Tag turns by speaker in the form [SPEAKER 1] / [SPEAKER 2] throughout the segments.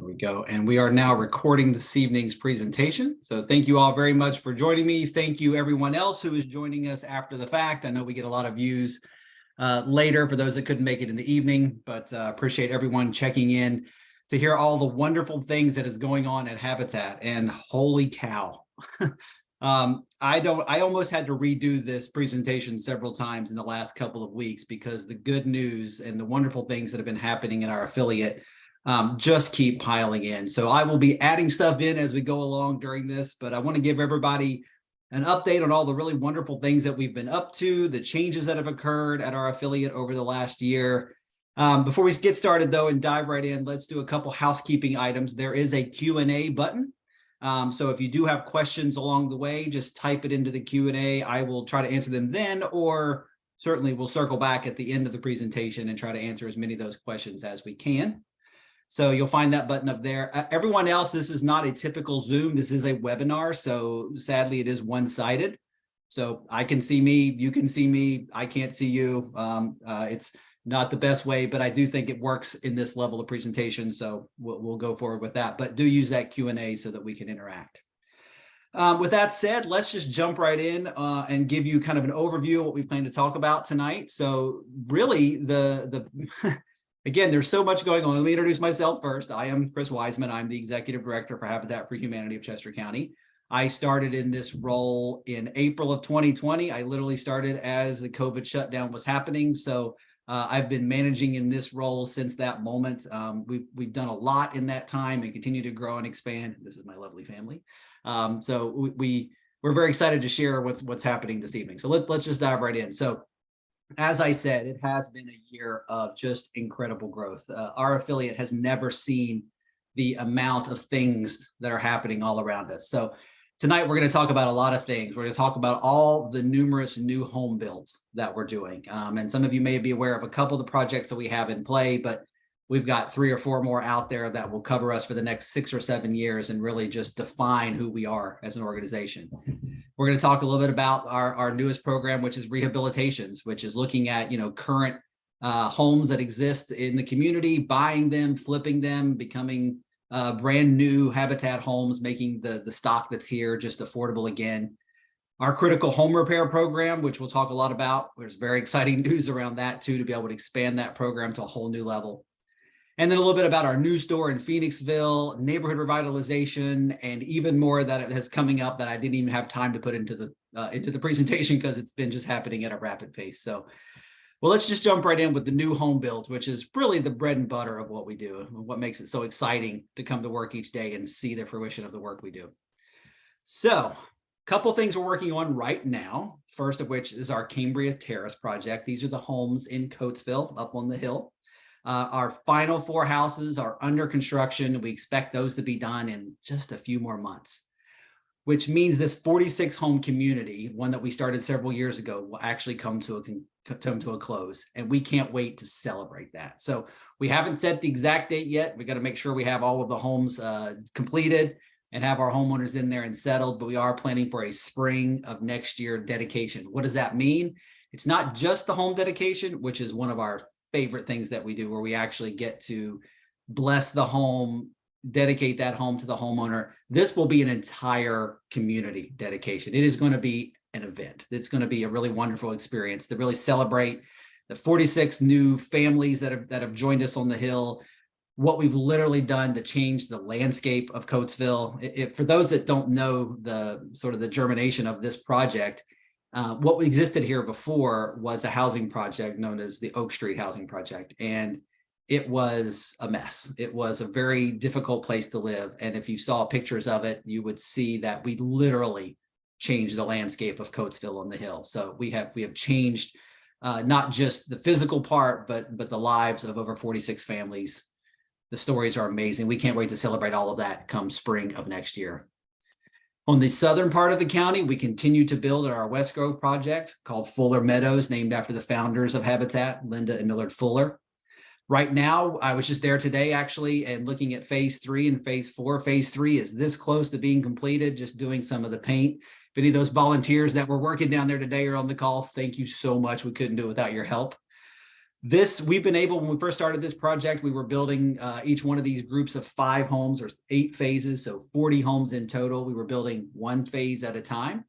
[SPEAKER 1] There we go. And we are now recording this evening's presentation. So thank you all very much for joining me. Thank you everyone else who is joining us after the fact. I know we get a lot of views later for those that couldn't make it in the evening, but appreciate everyone checking in to hear all the wonderful things that is going on at Habitat. And holy cow. I almost had to redo this presentation several times in the last couple of weeks because the good news and the wonderful things that have been happening in our affiliate just keep piling in. So I will be adding stuff in as we go along during this, but I want to give everybody an update on all the really wonderful things that we've been up to, the changes that have occurred at our affiliate over the last year. Before we get started though and dive right in, let's do a couple housekeeping items. There is a Q&A button. So if you do have questions along the way, just type it into the Q&A. I will try to answer them then, or certainly we'll circle back at the end of the presentation and try to answer as many of those questions as we can. So you'll find that button up there. Everyone else, this is not a typical Zoom. This is a webinar. So sadly, it is one-sided. So I can see me, you can see me, I can't see you. It's not the best way, but I do think it works in this level of presentation. So we'll go forward with that. But do use that Q&A so that we can interact. With that said, let's just jump right in and give you kind of an overview of what we plan to talk about tonight. So really, again, there's so much going on. Let me introduce myself first. I am Chris Wiseman. I'm the Executive Director for Habitat for Humanity of Chester County. I started in this role in April of 2020. I literally started as the COVID shutdown was happening. So I've been managing in this role since that moment. We've done a lot in that time and continue to grow and expand. This is my lovely family. So we're very excited to share what's happening this evening. So let's just dive right in. So as I said, it has been a year of just incredible growth. Our affiliate has never seen the amount of things that are happening all around us. So tonight, we're going to talk about a lot of things. We're going to talk about all the numerous new home builds that we're doing. And some of you may be aware of a couple of the projects that we have in play, but we've got 3 or 4 more out there that will cover us for the next 6 or 7 years and really just define who we are as an organization. We're going to talk a little bit about our newest program, which is Rehabilitations, which is looking at, current homes that exist in the community, buying them, flipping them, becoming brand new Habitat homes, making the stock that's here just affordable again. Our critical home repair program, which we'll talk a lot about. There's very exciting news around that too, to be able to expand that program to a whole new level. And then a little bit about our new store in Phoenixville, neighborhood revitalization, and even more that has coming up that I didn't even have time to put into the presentation because it's been just happening at a rapid pace. So, well, let's just jump right in with the new home builds, which is really the bread and butter of what we do, and what makes it so exciting to come to work each day and see the fruition of the work we do. So, a couple things we're working on right now. First of which is our Cambria Terrace project. These are the homes in Coatesville up on the hill. Our final 4 houses are under construction. We expect those to be done in just a few more months, which means this 46 home community, one that we started several years ago, will actually come to a close, and we can't wait to celebrate that. So we haven't set the exact date yet. We got to make sure we have all of the homes completed and have our homeowners in there and settled, but we are planning for a spring of next year dedication. What does that mean? It's not just the home dedication, which is one of our favorite things that we do, where we actually get to bless the home, dedicate that home to the homeowner. This will be an entire community dedication. It is going to be an event. It's going to be a really wonderful experience to really celebrate the 46 new families that have joined us on the hill, what we've literally done to change the landscape of Coatesville. For those that don't know the sort of the germination of this project, what existed here before was a housing project known as the Oak Street Housing Project. And it was a mess. It was a very difficult place to live. And if you saw pictures of it, you would see that we literally changed the landscape of Coatesville on the hill. So we have changed not just the physical part, but the lives of over 46 families. The stories are amazing. We can't wait to celebrate all of that come spring of next year. On the southern part of the county, we continue to build our West Grove project called Fuller Meadows, named after the founders of Habitat, Linda and Millard Fuller. Right now, I was just there today, actually, and looking at phase 3 and phase 4. Phase 3 is this close to being completed, just doing some of the paint. If any of those volunteers that were working down there today are on the call, thank you so much. We couldn't do it without your help. We've been able, when we first started this project, we were building each one of these groups of 5 homes, or 8 phases, so 40 homes in total. We were building 1 phase at a time.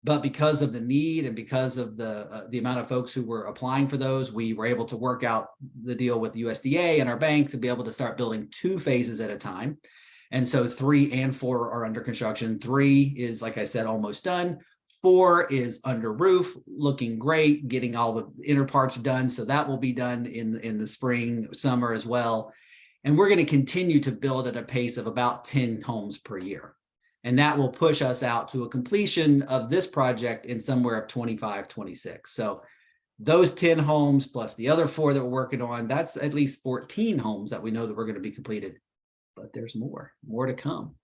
[SPEAKER 1] But because of the need and because of the amount of folks who were applying for those, we were able to work out the deal with the USDA and our bank to be able to start building 2 phases at a time. And so 3 and 4 are under construction. 3 is, like I said, almost done. 4 is under roof, looking great, getting all the inner parts done. So that will be done in the spring, summer as well. And we're going to continue to build at a pace of about 10 homes per year. And that will push us out to a completion of this project in somewhere of 25, 26. So those 10 homes plus the other 4 that we're working on, that's at least 14 homes that we know that we're going to be completed. But there's more to come.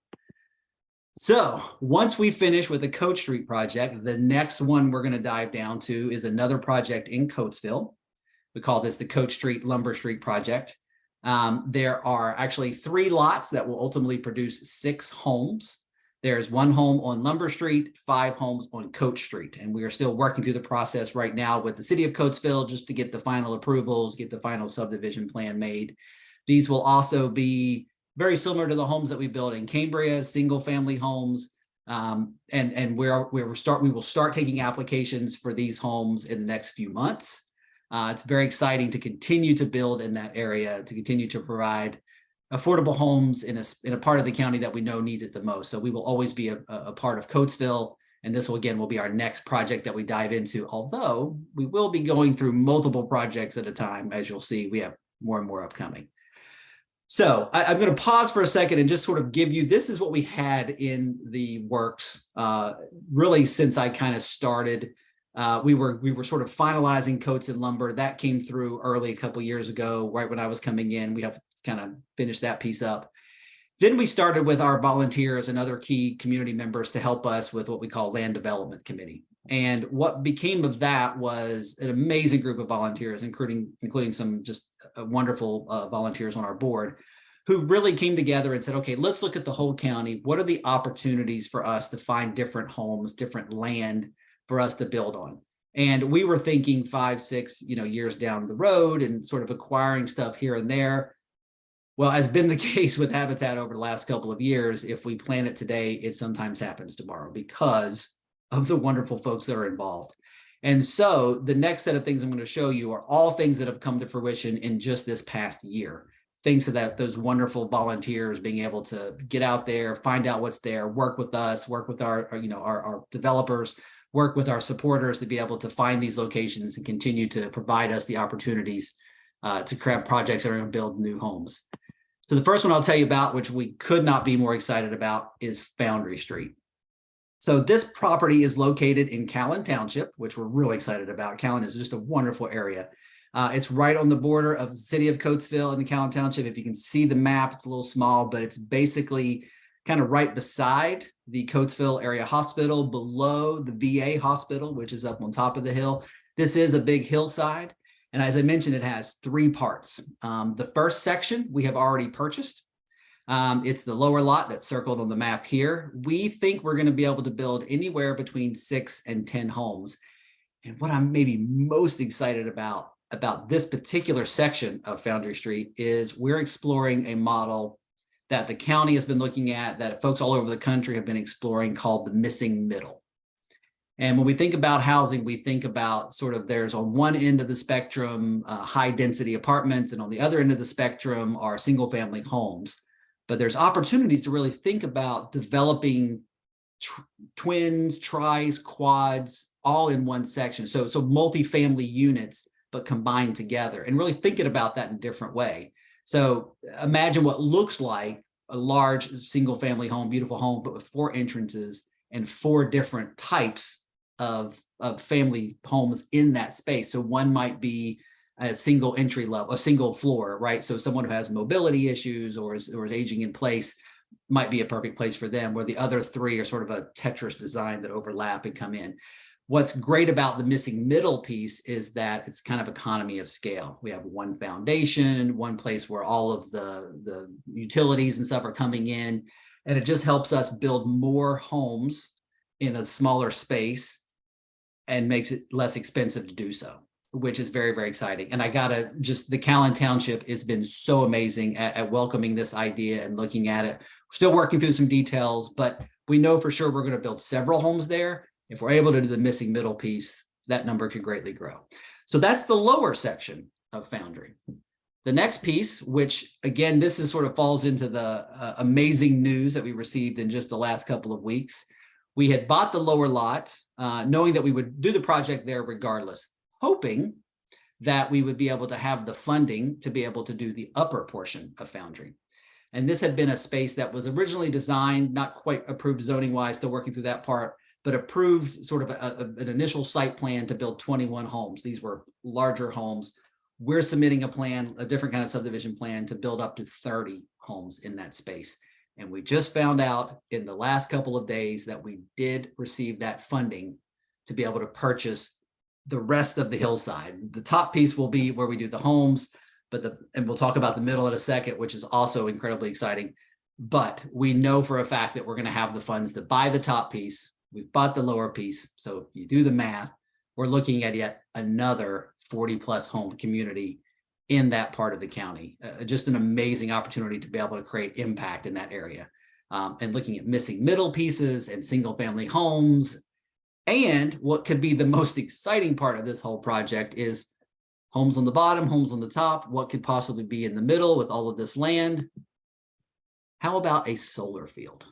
[SPEAKER 1] So once we finish with the Coach Street project, the next one we're going to dive down to is another project in Coatesville. We call this the Coach Street Lumber Street project. There are actually 3 lots that will ultimately produce 6 homes. There's 1 home on Lumber Street, 5 homes on Coach Street. And we are still working through the process right now with the city of Coatesville just to get the final approvals, get the final subdivision plan made. These will also be very similar to the homes that we built in Cambria, single family homes. And we will start taking applications for these homes in the next few months. It's very exciting to continue to build in that area, to continue to provide affordable homes in a part of the county that we know needs it the most. So we will always be a part of Coatesville. And this will, again, will be our next project that we dive into, although we will be going through multiple projects at a time. As you'll see, we have more and more upcoming. So I'm going to pause for a second and just sort of give you, this is what we had in the works really since I kind of started. We were sort of finalizing coats and lumber. That came through early a couple years ago, right when I was coming in. We have kind of finished that piece up. Then we started with our volunteers and other key community members to help us with what we call Land Development Committee. And what became of that was an amazing group of volunteers, including some just wonderful volunteers on our board, who really came together and said, okay, let's look at the whole county. What are the opportunities for us to find different homes, different land for us to build on? And we were thinking 5, 6, years down the road and sort of acquiring stuff here and there. Well, as been the case with Habitat over the last couple of years, if we plan it today, it sometimes happens tomorrow because of the wonderful folks that are involved. And so the next set of things I'm going to show you are all things that have come to fruition in just this past year. Thanks to those wonderful volunteers being able to get out there, find out what's there, work with us, work with our developers, work with our supporters to be able to find these locations and continue to provide us the opportunities to create projects that are going to build new homes. So the first one I'll tell you about, which we could not be more excited about, is Foundry Street. So this property is located in Callan Township, which we're really excited about. Callan is just a wonderful area. It's right on the border of the city of Coatesville and the Callan Township. If you can see the map, it's a little small, but it's basically kind of right beside the Coatesville Area Hospital, below the VA hospital, which is up on top of the hill. This is a big hillside. And as I mentioned, it has 3 parts. The first section we have already purchased. It's the lower lot that's circled on the map here. We think we're going to be able to build anywhere between 6 and 10 homes. And what I'm maybe most excited about this particular section of Foundry Street is we're exploring a model that the county has been looking at, that folks all over the country have been exploring, called the missing middle. And when we think about housing, we think about sort of, there's on one end of the spectrum, high density apartments, and on the other end of the spectrum are single family homes. But there's opportunities to really think about developing twins, tris, quads, all in one section. So multifamily units, but combined together, and really thinking about that in a different way. So imagine what looks like a large single family home, beautiful home, but with 4 entrances and 4 different types of family homes in that space. So one might be a single entry level, a single floor, right? So someone who has mobility issues or is aging in place might be a perfect place for them, where the other 3 are sort of a Tetris design that overlap and come in. What's great about the missing middle piece is that it's kind of economy of scale. We have one foundation, one place where all of the utilities and stuff are coming in, and it just helps us build more homes in a smaller space and makes it less expensive to do so. which is very, very exciting. And I gotta just, the Callan Township has been so amazing at welcoming this idea and looking at it. We're still working through some details, but we know for sure we're going to build several homes there. If we're able to do the missing middle piece, that number can greatly grow. So that's the lower section of Foundry. The next piece, which again, this is sort of falls into the amazing news that we received in just the last couple of weeks. We had bought the lower lot, knowing that we would do the project there regardless, hoping that we would be able to have the funding to be able to do the upper portion of Foundry. And this had been a space that was originally designed, not quite approved zoning wise, still working through that part, but approved sort of an initial site plan to build 21 homes. These were larger homes. We're submitting a plan, a different kind of subdivision plan to build up to 30 homes in that space. And we just found out in the last couple of days that we did receive that funding to be able to purchase the rest of the hillside. The top piece will be where we do the homes, and we'll talk about the middle in a second, which is also incredibly exciting. But we know for a fact that we're going to have the funds to buy the top piece. We've bought the lower piece. So if you do the math, we're looking at yet another 40 plus home community in that part of the county. Just an amazing opportunity to be able to create impact in that area. And looking at missing middle pieces and single family homes. And what could be the most exciting part of this whole project is homes on the bottom, homes on the top. What could possibly be in the middle with all of this land? How about a solar field?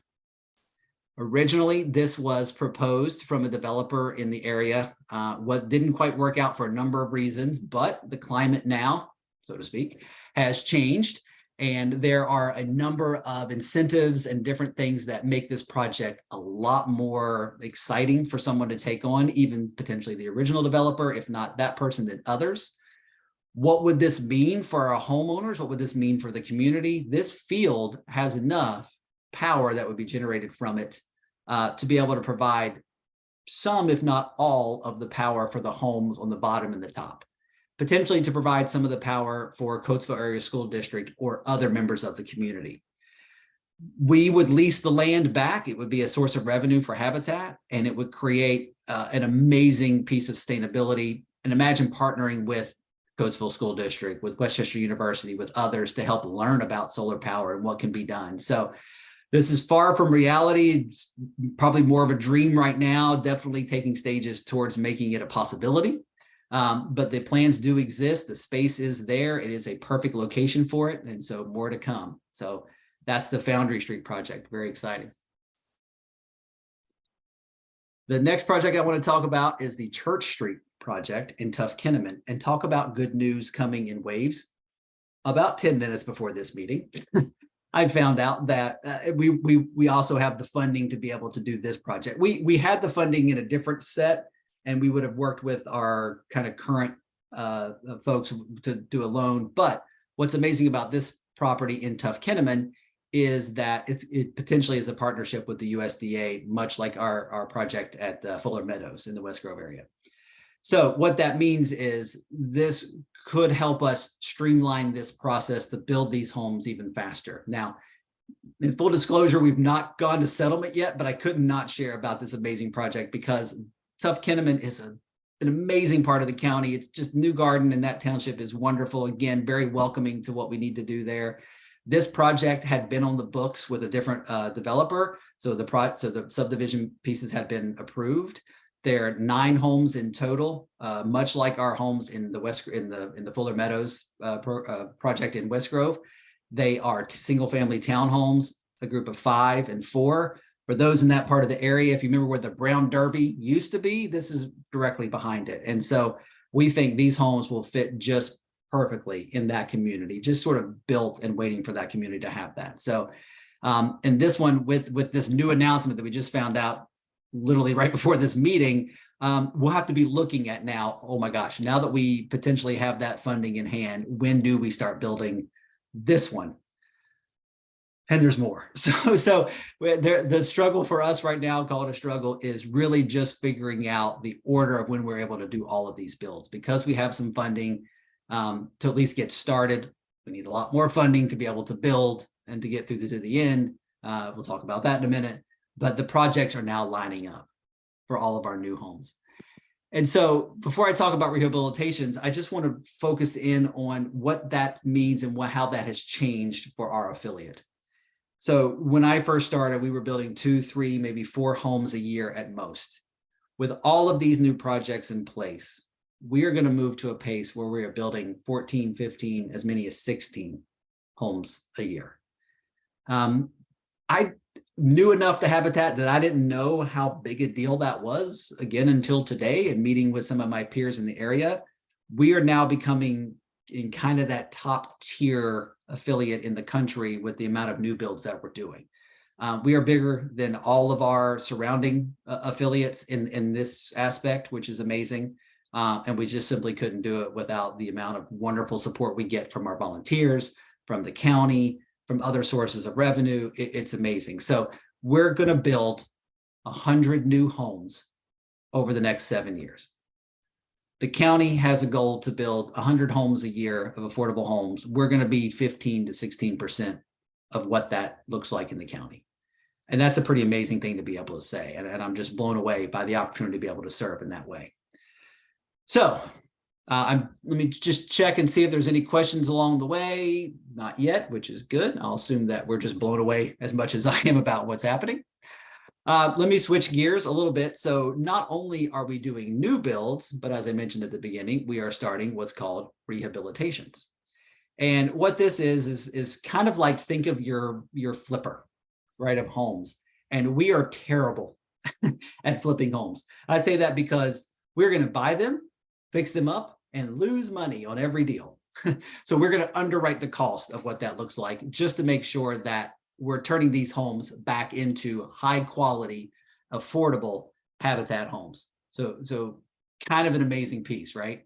[SPEAKER 1] Originally, this was proposed from a developer in the area. What didn't quite work out for a number of reasons, but the climate now, so to speak, has changed. And there are a number of incentives and different things that make this project a lot more exciting for someone to take on, even potentially the original developer, if not that person, then others. What would this mean for our homeowners? What would this mean for the community? This field has enough power that would be generated from it to be able to provide some, if not all, of the power for the homes on the bottom and the top. Potentially to provide some of the power for Coatesville Area School District or other members of the community. We would lease the land back. It would be a source of revenue for Habitat, and it would create an amazing piece of sustainability. And imagine partnering with Coatesville School District, with Westchester University, with others to help learn about solar power and what can be done. So this is far from reality. It's probably more of a dream right now, definitely taking stages towards making it a possibility. But the plans do exist. The space is there. It is a perfect location for it. And so more to come. So that's the Foundry Street project. Very exciting. The next project I want to talk about is the Church Street project in Tuff-Kinnaman, and talk about good news coming in waves. About 10 minutes before this meeting, I found out that we also have the funding to be able to do this project. We had the funding in a different set, and we would have worked with our kind of current folks to do a loan. But what's amazing about this property in Tuff-Kinnaman is that it potentially is a partnership with the USDA, much like our project at Fuller Meadows in the West Grove area. So what that means is this could help us streamline this process to build these homes even faster. Now, in full disclosure, we've not gone to settlement yet, but I could not share about this amazing project because Tuff-Kinnaman is an amazing part of the county. It's just New Garden, and that township is wonderful. Again, very welcoming to what we need to do there. This project had been on the books with a different developer, so the subdivision pieces had been approved. There are 9 homes in total, much like our homes in the Fuller Meadows project in West Grove. They are single-family townhomes, a group of 5 and 4. For those in that part of the area, if you remember where the Brown Derby used to be, this is directly behind it. And so we think these homes will fit just perfectly in that community, just sort of built and waiting for that community to have that. So, and this one with this new announcement that we just found out literally right before this meeting, we'll have to be looking at now, oh my gosh, now that we potentially have that funding in hand, when do we start building this one? And there's more. So the struggle for us right now, call it a struggle, is really just figuring out the order of when we're able to do all of these builds. Because we have some funding to at least get started, we need a lot more funding to be able to build and to get through to the end. We'll talk about that in a minute. But the projects are now lining up for all of our new homes. And so before I talk about rehabilitations, I just want to focus in on what that means and how that has changed for our affiliate. So when I first started, we were building 2, 3, maybe 4 homes a year at most. With all of these new projects in place, we are going to move to a pace where we are building 14, 15, as many as 16 homes a year. I knew enough to Habitat that I didn't know how big a deal that was, again, until today, and meeting with some of my peers in the area. We are now becoming in kind of that top tier affiliate in the country with the amount of new builds that we're doing. We are bigger than all of our surrounding affiliates in this aspect, which is amazing. And we just simply couldn't do it without the amount of wonderful support we get from our volunteers, from the county, from other sources of revenue. It's amazing. So we're going to build 100 new homes over the next 7 years. The county has a goal to build 100 homes a year of affordable homes. We're going to be 15 to 16% of what that looks like in the county. And that's a pretty amazing thing to be able to say. And I'm just blown away by the opportunity to be able to serve in that way. So let me just check and see if there's any questions along the way. Not yet, which is good. I'll assume that we're just blown away as much as I am about what's happening. Let me switch gears a little bit. So not only are we doing new builds, but as I mentioned at the beginning, we are starting what's called rehabilitations. And what this is kind of like, think of your flipper, right, of homes. And we are terrible at flipping homes. I say that because we're going to buy them, fix them up, and lose money on every deal. So we're going to underwrite the cost of what that looks like, just to make sure that we're turning these homes back into high quality, affordable Habitat homes. So kind of an amazing piece, right?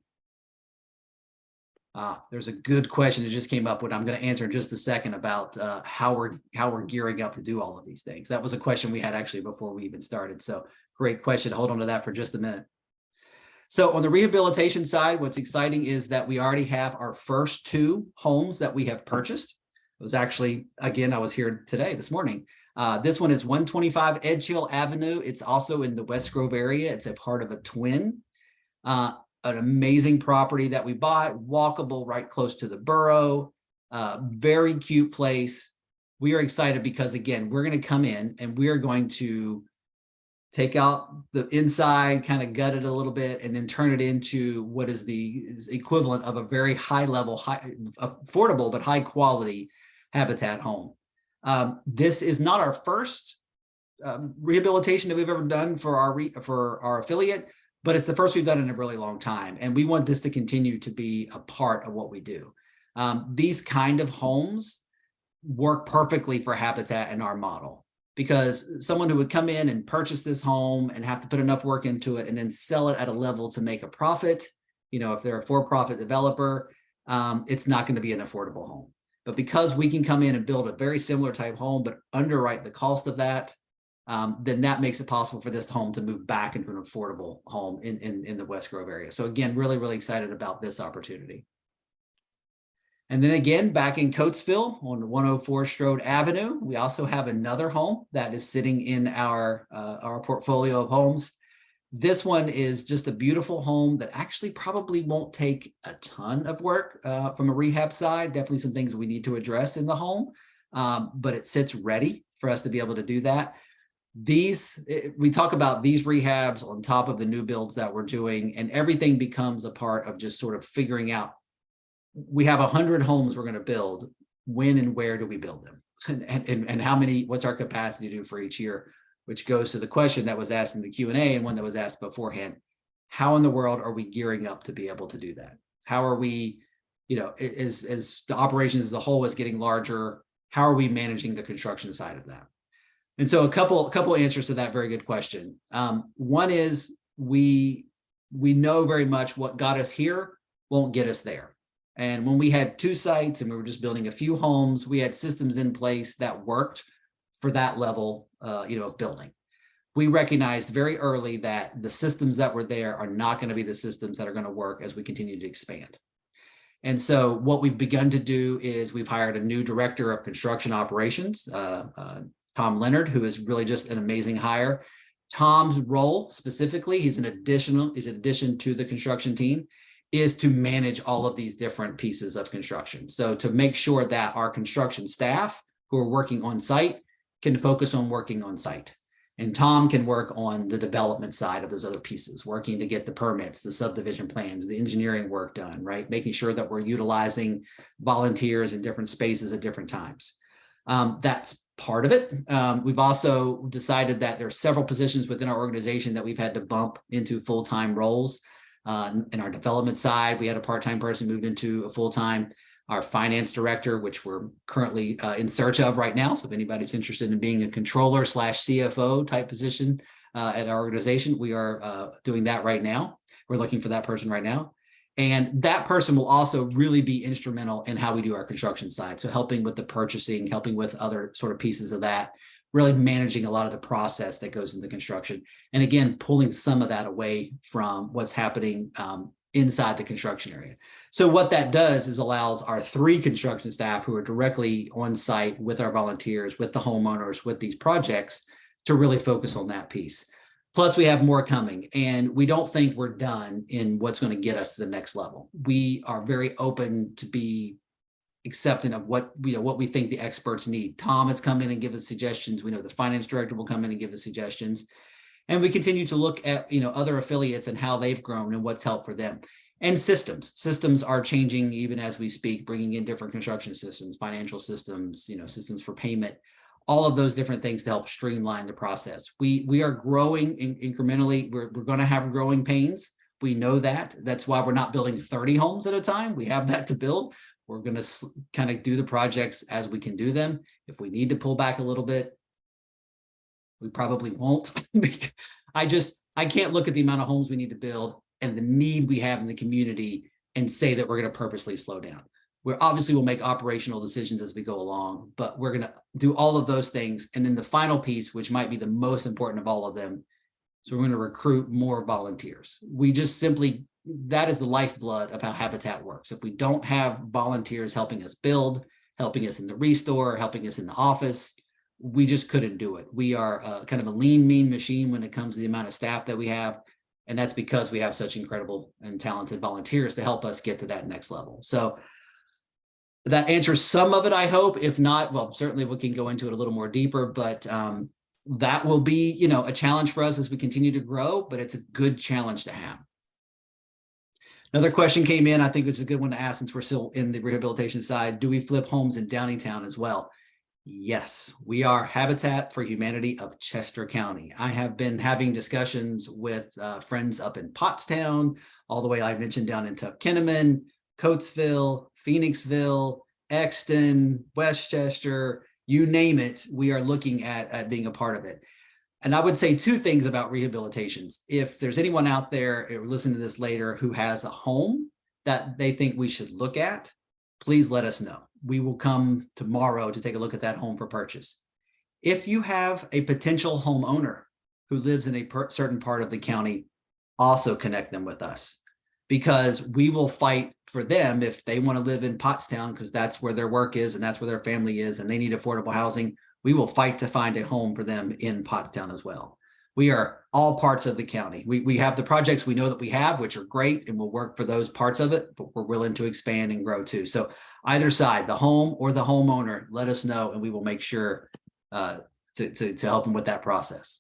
[SPEAKER 1] There's a good question that just came up, what I'm going to answer in just a second, about how we're gearing up to do all of these things. That was a question we had actually before we even started. So great question. Hold on to that for just a minute. So on the rehabilitation side, what's exciting is that we already have our first 2 homes that we have purchased. It was actually, again, I was here this morning. This one is 125 Edge Hill Avenue. It's also in the West Grove area. It's a part of a twin. An amazing property that we bought, walkable, right close to the borough. Very cute place. We are excited because, again, we're going to come in and we are going to take out the inside, kind of gut it a little bit, and then turn it into what is the equivalent of a very high level, affordable, but high quality Habitat home. This is not our first rehabilitation that we've ever done for our affiliate, but it's the first we've done in a really long time. And we want this to continue to be a part of what we do. These kind of homes work perfectly for Habitat in our model, because someone who would come in and purchase this home and have to put enough work into it and then sell it at a level to make a profit, if they're a for-profit developer, it's not going to be an affordable home. But because we can come in and build a very similar type home, but underwrite the cost of that, then that makes it possible for this home to move back into an affordable home in the West Grove area. So again, really, really excited about this opportunity. And then again, back in Coatesville on 104 Strode Avenue, we also have another home that is sitting in our portfolio of homes. This one is just a beautiful home that actually probably won't take a ton of work from a rehab side. Definitely some things we need to address in the home, but it sits ready for us to be able to do that. We talk about these rehabs on top of the new builds that we're doing, and everything becomes a part of just sort of figuring out, we have 100 homes we're going to build. When and where do we build them? And how many, what's our capacity to do for each year? Which goes to the question that was asked in the Q&A and one that was asked beforehand. How in the world are we gearing up to be able to do that? How are we, as the operations as a whole is getting larger, how are we managing the construction side of that? And so a couple answers to that very good question. One is we know very much what got us here won't get us there. And when we had 2 sites and we were just building a few homes, we had systems in place that worked for that level of building. We recognized very early that the systems that were there are not going to be the systems that are going to work as we continue to expand. And so what we've begun to do is we've hired a new director of construction operations, Tom Leonard, who is really just an amazing hire. Tom's role specifically, he's in addition to the construction team, is to manage all of these different pieces of construction. So to make sure that our construction staff who are working on site can focus on working on site. And Tom can work on the development side of those other pieces, working to get the permits, the subdivision plans, the engineering work done, right? Making sure that we're utilizing volunteers in different spaces at different times. That's part of it. We've also decided that there are several positions within our organization that we've had to bump into full-time roles. In our development side, we had a part-time person moved into a full-time. Our finance director, which we're currently in search of right now. So if anybody's interested in being a controller / CFO type position at our organization, we are doing that right now. We're looking for that person right now. And that person will also really be instrumental in how we do our construction side. So helping with the purchasing, helping with other sort of pieces of that, really managing a lot of the process that goes into construction. And again, pulling some of that away from what's happening inside the construction area. So what that does is allows our 3 construction staff who are directly on site with our volunteers, with the homeowners, with these projects to really focus on that piece. Plus we have more coming, and we don't think we're done in what's going to get us to the next level. We are very open to be accepting of what we think the experts need. Tom has come in and given us suggestions. We know the finance director will come in and give us suggestions. And we continue to look at other affiliates and how they've grown and what's helped for them. And systems are changing even as we speak, bringing in different construction systems, financial systems, systems for payment, all of those different things to help streamline the process. We are growing incrementally. We're going to have growing pains. We know that. That's why we're not building 30 homes at a time. We have that to build. We're going to kind of do the projects as we can do them. If we need to pull back a little bit, we probably won't. I can't look at the amount of homes we need to build and the need we have in the community and say that we're going to purposely slow down. We're obviously will make operational decisions as we go along, but we're going to do all of those things. And then the final piece, which might be the most important of all of them, so we're going to recruit more volunteers. We just simply, that is the lifeblood of how Habitat works. If we don't have volunteers helping us build, helping us in the ReStore, helping us in the office, we just couldn't do it. We are kind of a lean, mean machine when it comes to the amount of staff that we have. And that's because we have such incredible and talented volunteers to help us get to that next level. So that answers some of it, I hope. If not, well, certainly we can go into it a little more deeper, but that will be, a challenge for us as we continue to grow, but it's a good challenge to have. Another question came in. I think it's a good one to ask since we're still in the rehabilitation side. Do we flip homes in Downingtown as well? Yes, we are Habitat for Humanity of Chester County. I have been having discussions with friends up in Pottstown, all the way I mentioned down in Tuff-Kinnaman, Coatesville, Phoenixville, Exton, Westchester, you name it. We are looking at being a part of it. And I would say 2 things about rehabilitations. If there's anyone out there or listening to this later who has a home that they think we should look at, please let us know. We will come tomorrow to take a look at that home for purchase. If you have a potential homeowner who lives in a certain part of the county, also connect them with us, because we will fight for them if they want to live in Pottstown, because that's where their work is and that's where their family is and they need affordable housing. We will fight to find a home for them in Pottstown as well. We are all parts of the county. We have the projects we know that we have, which are great, and we'll work for those parts of it, but we're willing to expand and grow too. So either side, the home or the homeowner, let us know and we will make sure to help them with that process.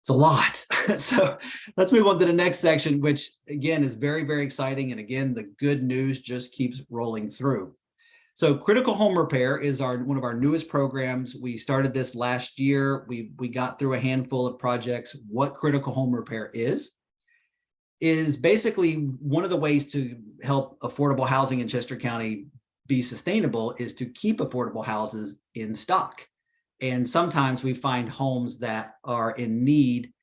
[SPEAKER 1] It's a lot. So let's move on to the next section, which again is very, very exciting. And again, the good news just keeps rolling through. So critical home repair is one of our newest programs. We started this last year. We got through a handful of projects. What critical home repair is basically one of the ways to help affordable housing in Chester County be sustainable is to keep affordable houses in stock. And sometimes we find homes that are in need,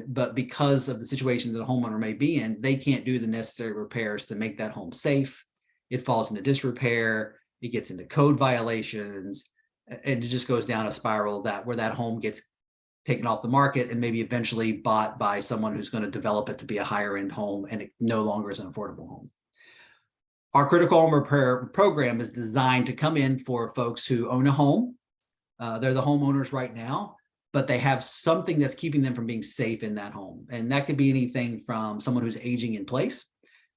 [SPEAKER 1] but because of the situation that the homeowner may be in, they can't do the necessary repairs to make that home safe. It falls into disrepair, it gets into code violations, and it just goes down a spiral where that home gets taken off the market and maybe eventually bought by someone who's going to develop it to be a higher end home, and it no longer is an affordable home. Our critical home repair program is designed to come in for folks who own a home. They're the homeowners right now. but they have something that's keeping them from being safe in that home. And that could be anything from someone who's aging in place,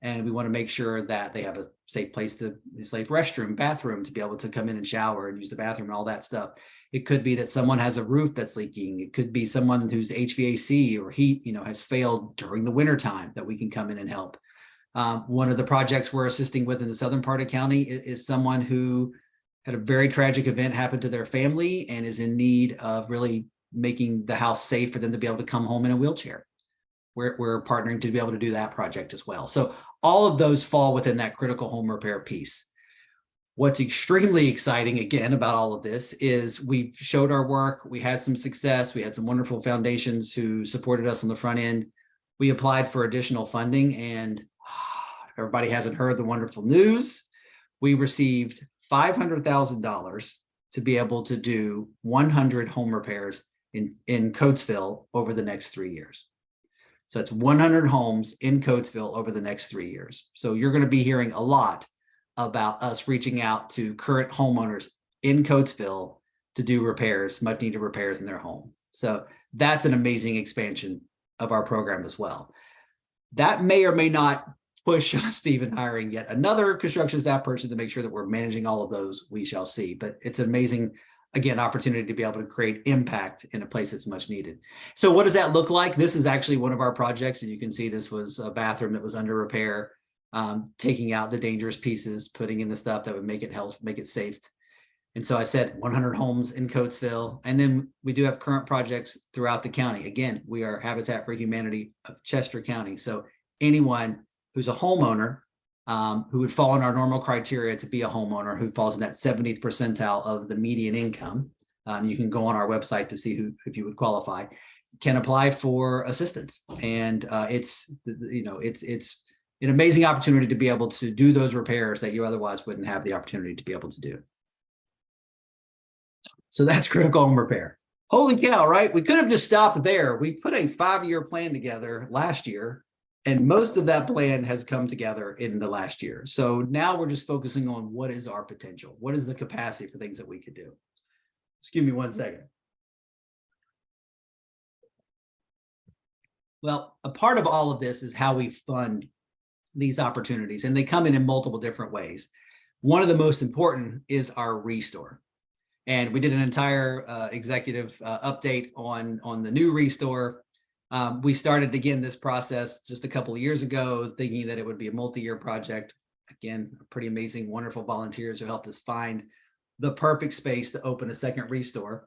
[SPEAKER 1] and we want to make sure that they have a safe place a safe restroom, bathroom to be able to come in and shower and use the bathroom and all that stuff. It could be that someone has a roof that's leaking. It could be someone whose HVAC or heat, has failed during the wintertime, that we can come in and help. One of the projects we're assisting with in the southern part of county is someone who had a very tragic event happen to their family and is in need of really making the house safe for them to be able to come home in a wheelchair. We're partnering to be able to do that project as well. So all of those fall within that critical home repair piece. What's extremely exciting, again, about all of this is we showed our work. We had some success. We had some wonderful foundations who supported us on the front end. We applied for additional funding, and everybody hasn't heard the wonderful news. We received $500,000 to be able to do 100 home repairs in Coatesville over the next 3 years. So it's 100 homes in Coatesville over the next 3 years. So you're going to be hearing a lot about us reaching out to current homeowners in Coatesville to do repairs, much needed repairs in their home. So that's an amazing expansion of our program as well. That may or may not push us to even hiring yet another construction staff person to make sure that we're managing all of those. We shall see, but it's an amazing, again, opportunity to be able to create impact in a place that's much needed. So what does that look like? This is actually one of our projects, and you can see this was a bathroom that was under repair, taking out the dangerous pieces, putting in the stuff that would make it safe. And so I said 100 homes in Coatesville, and then we do have current projects throughout the county. Again, we are Habitat for Humanity of Chester County. So anyone who's a homeowner who would fall in our normal criteria to be a homeowner, who falls in that 70th percentile of the median income, you can go on our website to see if you would qualify, can apply for assistance. And it's an amazing opportunity to be able to do those repairs that you otherwise wouldn't have the opportunity to be able to do. So that's critical home repair. Holy cow, right? We could have just stopped there. We put a 5-year plan together last year, and most of that plan has come together in the last year. So now we're just focusing on what is our potential? What is the capacity for things that we could do? Excuse me one second. Well, a part of all of this is how we fund these opportunities, and they come in multiple different ways. One of the most important is our ReStore. And we did an entire executive update on the new ReStore. We started again this process just a couple of years ago, thinking that it would be a multi-year project. Again, pretty amazing, wonderful volunteers who helped us find the perfect space to open a second ReStore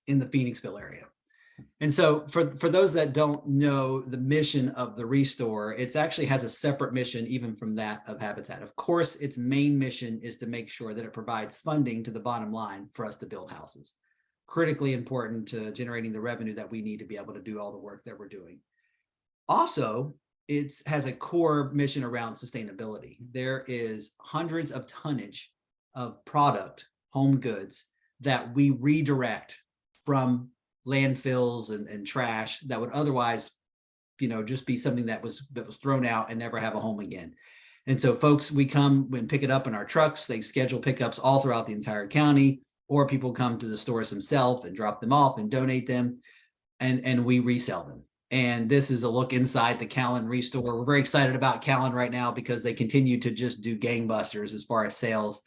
[SPEAKER 1] in the Phoenixville area. And so for those that don't know the mission of the ReStore, it actually has a separate mission even from that of Habitat. Of course, its main mission is to make sure that it provides funding to the bottom line for us to build houses. Critically important to generating the revenue that we need to be able to do all the work that we're doing. Also, it has a core mission around sustainability. There is hundreds of tonnage of product, home goods, that we redirect from landfills and trash that would otherwise, just be something that was thrown out and never have a home again. And so folks, we come and pick it up in our trucks. They schedule pickups all throughout the entire county, or people come to the stores themselves and drop them off and donate them, and we resell them. And this is a look inside the Callan ReStore. We're very excited about Callan right now because they continue to just do gangbusters as far as sales.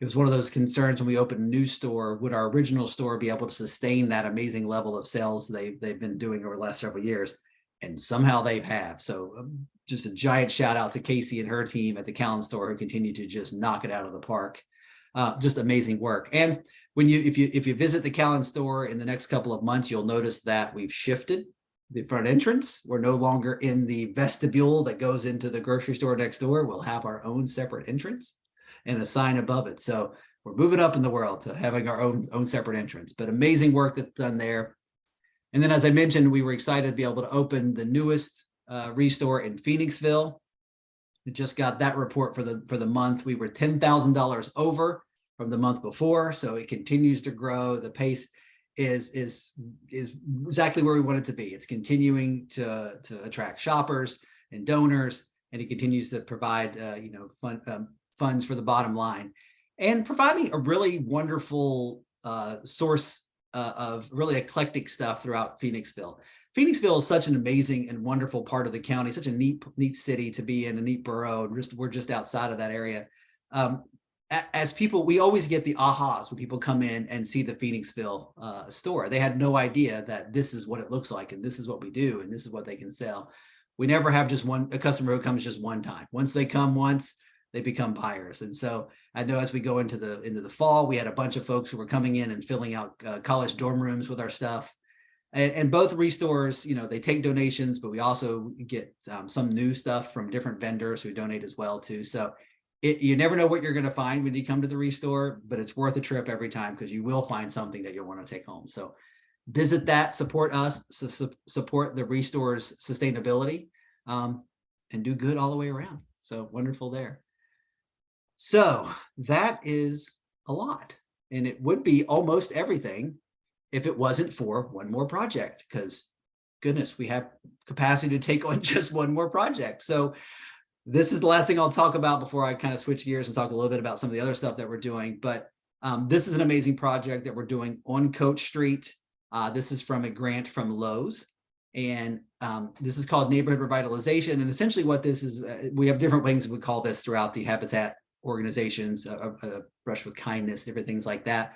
[SPEAKER 1] It was one of those concerns when we opened a new store, would our original store be able to sustain that amazing level of sales they've been doing over the last several years? And somehow they have. So just a giant shout out to Casey and her team at the Callan store who continue to just knock it out of the park. Just amazing work. And when if you visit the Callan store in the next couple of months, you'll notice that we've shifted the front entrance. We're no longer in the vestibule that goes into the grocery store next door. We'll have our own separate entrance and a sign above it. So we're moving up in the world to having our own separate entrance, but amazing work that's done there. And then, as I mentioned, we were excited to be able to open the newest ReStore in Phoenixville. We just got that report for the month. We were $10,000 over from the month before, so it continues to grow. The pace is exactly where we want it to be. It's continuing to attract shoppers and donors, and it continues to provide funds for the bottom line, and providing a really wonderful source of really eclectic stuff throughout Phoenixville. Phoenixville is such an amazing and wonderful part of the county, such a neat city to be in, a neat borough. And we're just outside of that area. As people, we always get the ahas when people come in and see the Phoenixville store. They had no idea that this is what it looks like, and this is what we do, and this is what they can sell. We never have just a customer who comes just one time. Once they come once, they become buyers. And so I know as we go into the fall, we had a bunch of folks who were coming in and filling out college dorm rooms with our stuff. And both restores, they take donations, but we also get some new stuff from different vendors who donate as well too. So you never know what you're going to find when you come to the restore, but it's worth a trip every time because you will find something that you'll want to take home. So visit that, support us, support the restore's sustainability, and do good all the way around. So wonderful there. So that is a lot, and it would be almost everything if it wasn't for one more project, because goodness, we have capacity to take on just one more project. So this is the last thing I'll talk about before I kind of switch gears and talk a little bit about some of the other stuff that we're doing. But this is an amazing project that we're doing on Coach Street. This is from a grant from Lowe's, and this is called Neighborhood Revitalization. And essentially what this is, we have different things we call this throughout the Habitat organizations, Brush with Kindness, different things like that.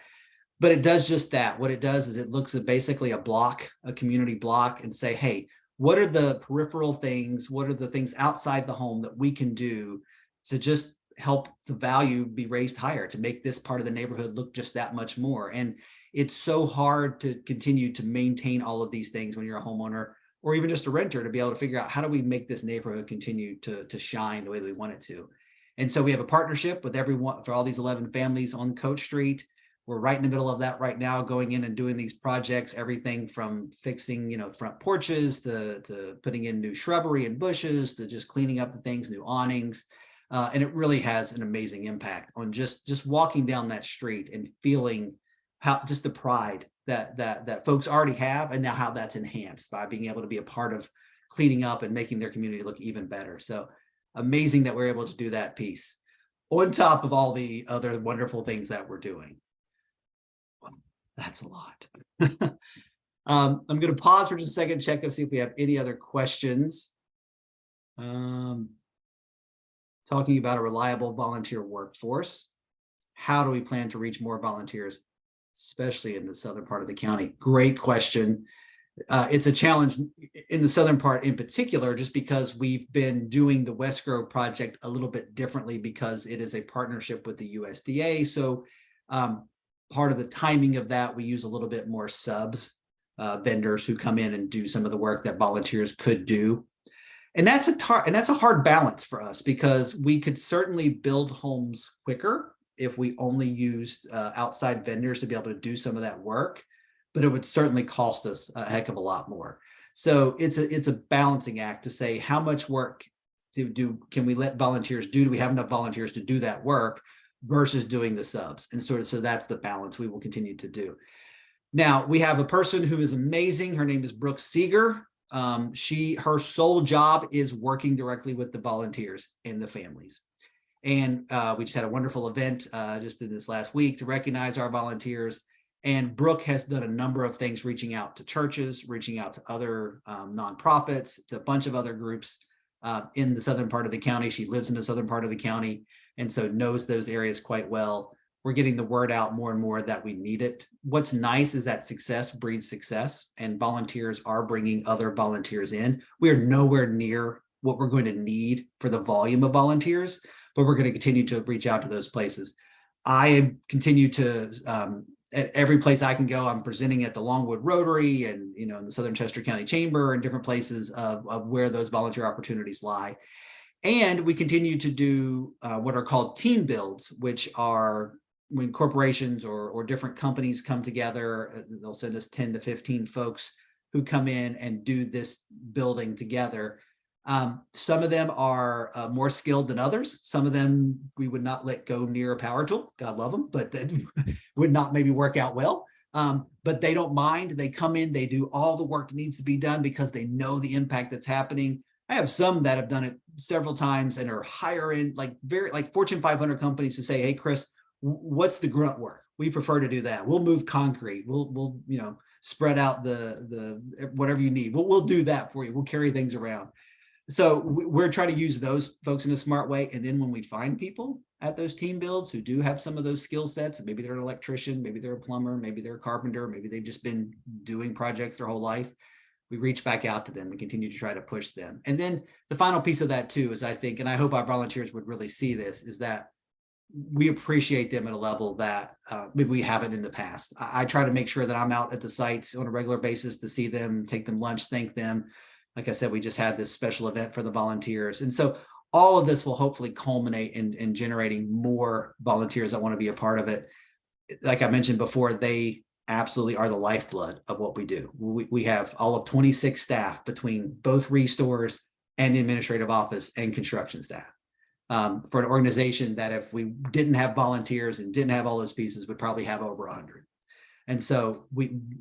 [SPEAKER 1] But it does just that. What it does is it looks at basically a block, a community block, and say, hey, what are the peripheral things? What are the things outside the home that we can do to just help the value be raised higher, to make this part of the neighborhood look just that much more? And it's so hard to continue to maintain all of these things when you're a homeowner or even just a renter, to be able to figure out how do we make this neighborhood continue to shine the way that we want it to. And so we have a partnership with everyone for all these 11 families on Coach Street. We're right in the middle of that right now, going in and doing these projects, everything from fixing, front porches to putting in new shrubbery and bushes to just cleaning up the things, new awnings. And it really has an amazing impact on just walking down that street and feeling how just the pride that folks already have, and now how that's enhanced by being able to be a part of cleaning up and making their community look even better. So amazing that we're able to do that piece on top of all the other wonderful things that we're doing. That's a lot. I'm going to pause for just a second, check and see if we have any other questions. Talking about a reliable volunteer workforce. How do we plan to reach more volunteers, especially in the southern part of the county? Great question. It's a challenge in the southern part in particular, just because we've been doing the West Grove project a little bit differently because it is a partnership with the USDA. So part of the timing of that, we use a little bit more subs, vendors who come in and do some of the work that volunteers could do. And that's a hard balance for us, because we could certainly build homes quicker if we only used outside vendors to be able to do some of that work, but it would certainly cost us a heck of a lot more. So it's a balancing act to say, how much work can we let volunteers do? Do we have enough volunteers to do that work versus doing the subs? And so that's the balance we will continue to do. Now we have a person who is amazing. Her name is Brooke Seeger. Her sole job is working directly with the volunteers and the families. And we just had a wonderful event just in this last week to recognize our volunteers. And Brooke has done a number of things, reaching out to churches, reaching out to other nonprofits, to a bunch of other groups in the southern part of the county. She lives in the southern part of the county, and so knows those areas quite well. We're getting the word out more and more that we need it. What's nice is that success breeds success, and volunteers are bringing other volunteers in. We are nowhere near what we're going to need for the volume of volunteers, but we're going to continue to reach out to those places. I continue to, at every place I can go, I'm presenting at the Longwood Rotary and, in the Southern Chester County Chamber and different places of where those volunteer opportunities lie. And we continue to do what are called team builds, which are when corporations or different companies come together. They'll send us 10 to 15 folks who come in and do this building together. Some of them are more skilled than others. Some of them we would not let go near a power tool. God love them, but that would not maybe work out well. But they don't mind. They come in, they do all the work that needs to be done because they know the impact that's happening. I have some that have done it several times and are higher end, like Fortune 500 companies who say, hey, Chris, what's the grunt work? we prefer to do that. We'll move concrete. We'll you know, spread out the whatever you need. We'll do that for you. We'll carry things around. So we're trying to use those folks in a smart way. And then when we find people at those team builds who do have some of those skill sets, maybe they're an electrician, maybe they're a plumber, maybe they're a carpenter, maybe they've just been doing projects their whole life, we reach back out to them and continue to try to push them. And then the final piece of that too is, I think, and I hope our volunteers would really see this, is that we appreciate them at a level that maybe we haven't in the past. I try to make sure that I'm out at the sites on a regular basis to see them, take them lunch, thank them. Like I said, we just had this special event for the volunteers. And so all of this will hopefully culminate in generating more volunteers that want to be a part of it. Like I mentioned before, they absolutely are the lifeblood of what we do. We have all of 26 staff between both restores and the administrative office and construction staff. For an organization that, if we didn't have volunteers and didn't have all those pieces, would probably have over 100. And so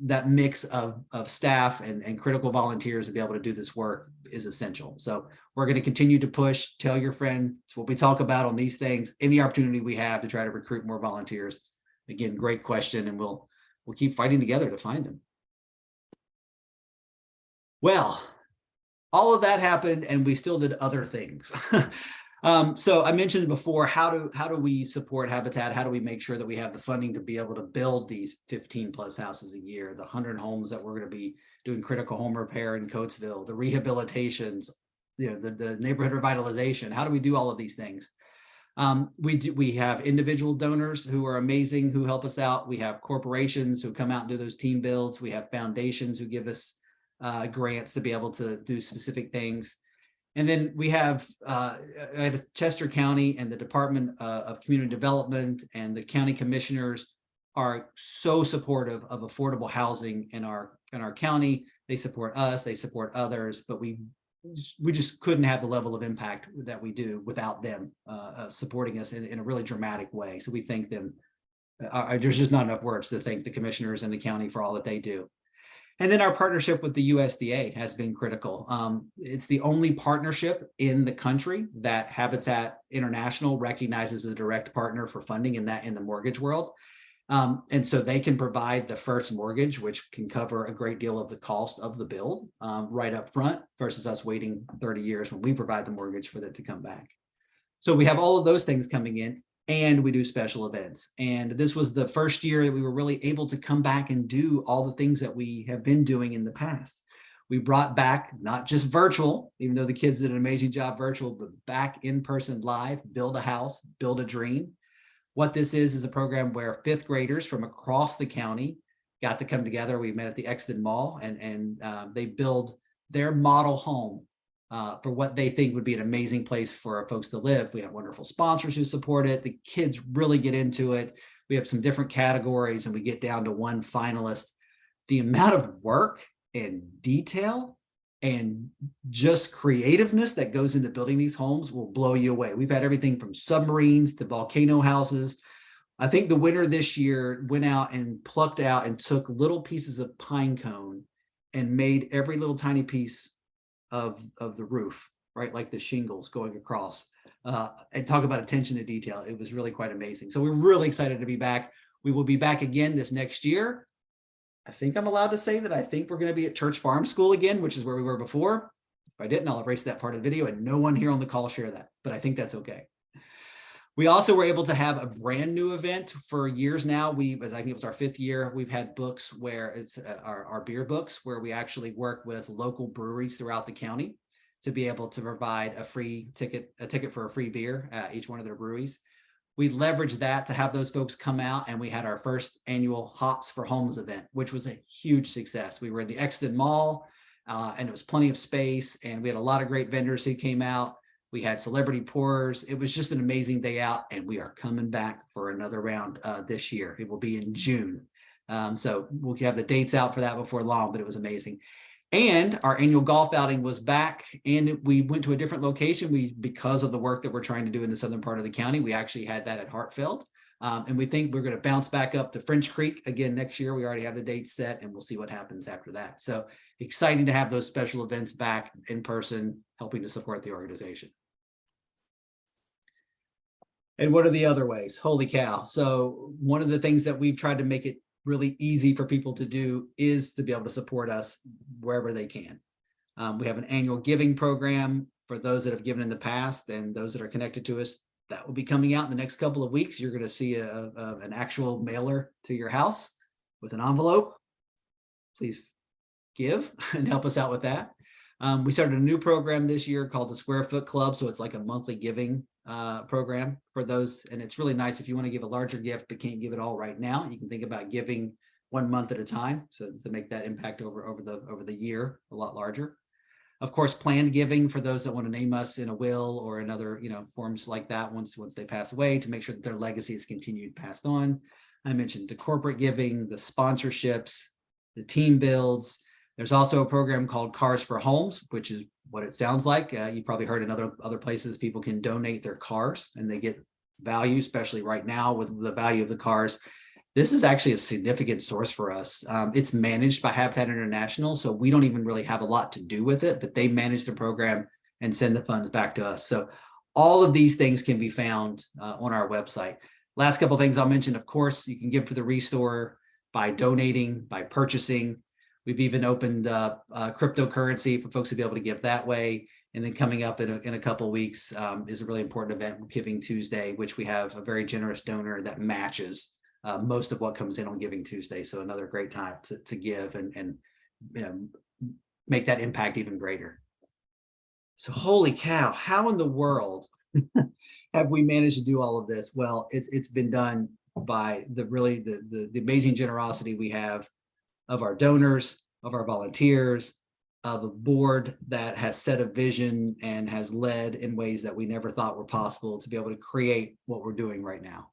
[SPEAKER 1] that mix of staff and critical volunteers to be able to do this work is essential. So we're going to continue to push, tell your friend. It's what we talk about on these things, any opportunity we have to try to recruit more volunteers. Again, great question, and we'll keep fighting together to find them. Well, all of that happened, and we still did other things. So I mentioned before, how do we support Habitat? How do we make sure that we have the funding to be able to build these 15 plus houses a year, the 100 homes that we're going to be doing critical home repair in Coatesville, the rehabilitations, you know, the neighborhood revitalization? How do we do all of these things? We have individual donors who are amazing, who help us out. We have corporations who come out and do those team builds. We have foundations who give us grants to be able to do specific things. And then we have Chester County and the Department of Community Development and the county commissioners are so supportive of affordable housing in our county. They support us, they support others, but we just couldn't have the level of impact that we do without them supporting us in a really dramatic way. So we thank them. There's just not enough words to thank the commissioners and the county for all that they do. And then our partnership with the USDA has been critical. It's the only partnership in the country that Habitat International recognizes as a direct partner for funding in the mortgage world. And so they can provide the first mortgage, which can cover a great deal of the cost of the build right up front, versus us waiting 30 years when we provide the mortgage for that to come back. So we have all of those things coming in. And we do special events. And this was the first year that we were really able to come back and do all the things that we have been doing in the past. We brought back not just virtual, even though the kids did an amazing job virtual, but back in person live, build a house, build a dream. What this is a program where fifth graders from across the county got to come together. We met at the Exton Mall, and they build their model home for what they think would be an amazing place for our folks to live. We have wonderful sponsors who support it. The kids really get into it. We have some different categories, and we get down to one finalist. The amount of work and detail and just creativeness that goes into building these homes will blow you away. We've had everything from submarines to volcano houses. I think the winner this year went out and plucked out and took little pieces of pine cone and made every little tiny piece of the roof, right? Like the shingles going across, and talk about attention to detail. It was really quite amazing. So we're really excited to be back. We will be back again this next year. I think I'm allowed to say that I think we're going to be at Church Farm School again, which is where we were before. If I didn't, I'll erase that part of the video, and no one here on the call share that, but I think that's okay. We also were able to have a brand new event for years now. I think it was our 5th year. We've had books where it's our beer books, where we actually work with local breweries throughout the county to be able to provide a ticket for a free beer at each one of their breweries. We leveraged that to have those folks come out, and we had our first annual Hops for Homes event, which was a huge success. We were in the Exton Mall, and it was plenty of space, and we had a lot of great vendors who came out. We had celebrity pourers. It was just an amazing day out, and we are coming back for another round this year. It will be in June. So we'll have the dates out for that before long, but it was amazing. And our annual golf outing was back, and we went to a different location. Because of the work that we're trying to do in the southern part of the county, we actually had that at Hartfield. And we think we're going to bounce back up to French Creek again next year. We already have the dates set, and we'll see what happens after that. So exciting to have those special events back in person, helping to support the organization. And what are the other ways? Holy cow. So one of the things that we've tried to make it really easy for people to do is to be able to support us wherever they can. We have an annual giving program for those that have given in the past and those that are connected to us. That will be coming out in the next couple of weeks. You're going to see an actual mailer to your house with an envelope. Please give and help us out with that. We started a new program this year called the Square Foot Club. So it's like a monthly giving program for those. And it's really nice if you want to give a larger gift, but can't give it all right now. You can think about giving 1 month at a time. So to make that impact over the year a lot larger. Of course, planned giving for those that want to name us in a will or in other, forms like that once they pass away, to make sure that their legacy is continued, passed on. I mentioned the corporate giving, the sponsorships, the team builds. There's also a program called Cars for Homes, which is what it sounds like. You probably heard in other places, people can donate their cars and they get value, especially right now with the value of the cars. This is actually a significant source for us. It's managed by Habitat International, so we don't even really have a lot to do with it, but they manage the program and send the funds back to us. So all of these things can be found on our website. Last couple of things I'll mention, of course, you can give for the ReStore by donating, by purchasing. We've even opened cryptocurrency for folks to be able to give that way. And then coming up in a couple of weeks is a really important event, Giving Tuesday, which we have a very generous donor that matches most of what comes in on Giving Tuesday. So another great time to give and make that impact even greater. So holy cow, how in the world have we managed to do all of this? Well, it's been done by the amazing generosity we have of our donors, of our volunteers, of a board that has set a vision and has led in ways that we never thought were possible to be able to create what we're doing right now.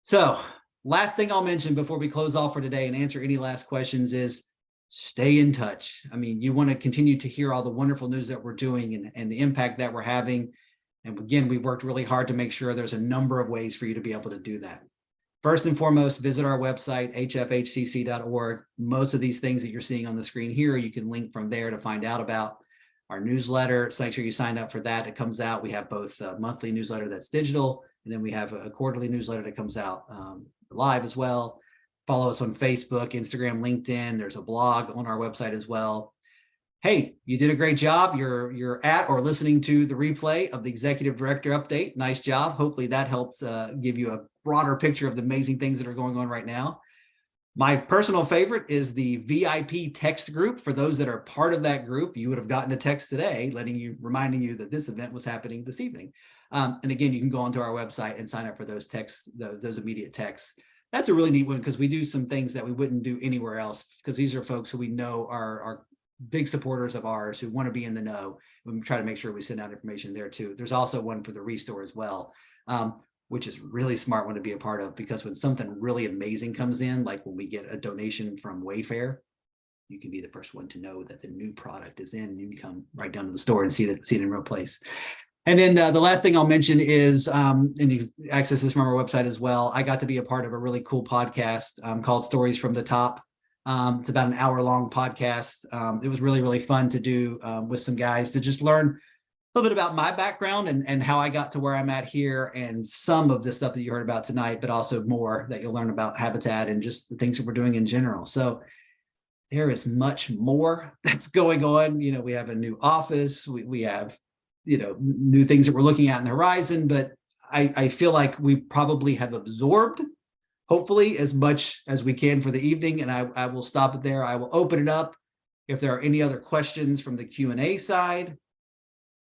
[SPEAKER 1] So last thing I'll mention before we close off for today and answer any last questions is stay in touch. I mean, you want to continue to hear all the wonderful news that we're doing and the impact that we're having. And again, we've worked really hard to make sure there's a number of ways for you to be able to do that. First and foremost, visit our website, hfhcc.org. Most of these things that you're seeing on the screen here, you can link from there to find out about our newsletter. So make sure you sign up for that. It comes out. We have both a monthly newsletter that's digital, and then we have a quarterly newsletter that comes out live as well. Follow us on Facebook, Instagram, LinkedIn. There's a blog on our website as well. Hey, you did a great job. You're at or listening to the replay of the Executive Director Update. Nice job. Hopefully that helps give you a broader picture of the amazing things that are going on right now. My personal favorite is the VIP text group. For those that are part of that group, you would have gotten a text today reminding you that this event was happening this evening. And again, you can go onto our website and sign up for those texts, those immediate texts. That's a really neat one because we do some things that we wouldn't do anywhere else, because these are folks who we know are big supporters of ours who want to be in the know. We try to make sure we send out information there too. There's also one for the ReStore as well, which is really smart one to be a part of, because when something really amazing comes in, like when we get a donation from Wayfair, you can be the first one to know that the new product is in. You can come right down to the store and see it in real place. And then the last thing I'll mention is, and you can access this from our website as well, I got to be a part of a really cool podcast called Stories from the Top. It's about an hour-long podcast. It was really, really fun to do with some guys to just learn a little bit about my background and how I got to where I'm at here, and some of the stuff that you heard about tonight, but also more that you'll learn about Habitat and just the things that we're doing in general. So there is much more that's going on. We have a new office. We have new things that we're looking at in the horizon, but I feel like we probably have absorbed, hopefully, as much as we can for the evening. And I will stop it there. I will open it up. If there are any other questions from the Q&A side,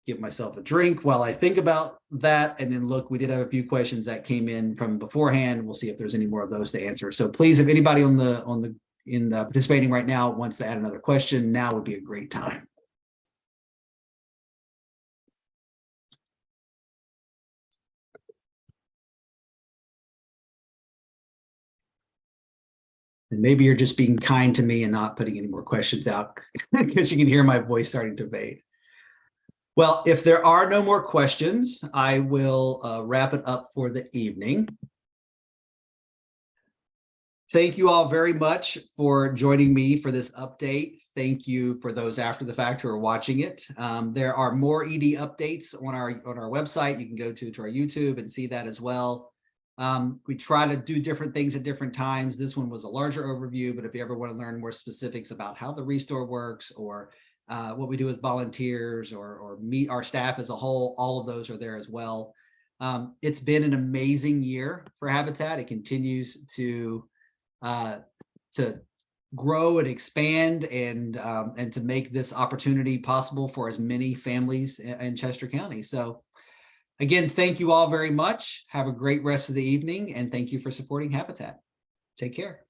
[SPEAKER 1] give myself a drink while I think about that. And then look, we did have a few questions that came in from beforehand. We'll see if there's any more of those to answer. So please, if anybody in participating right now wants to add another question, now would be a great time. And maybe you're just being kind to me and not putting any more questions out because you can hear my voice starting to fade. Well, if there are no more questions, I will wrap it up for the evening. Thank you all very much for joining me for this update. Thank you for those after the fact who are watching it. There are more ED updates on our website. You can go to our YouTube and see that as well. We try to do different things at different times. This one was a larger overview, but if you ever want to learn more specifics about how the ReStore works, or what we do with volunteers, or meet our staff as a whole, all of those are there as well. It's been an amazing year for Habitat. It continues to grow and expand, and to make this opportunity possible for as many families in Chester County. So again, thank you all very much. Have a great rest of the evening, and thank you for supporting Habitat. Take care.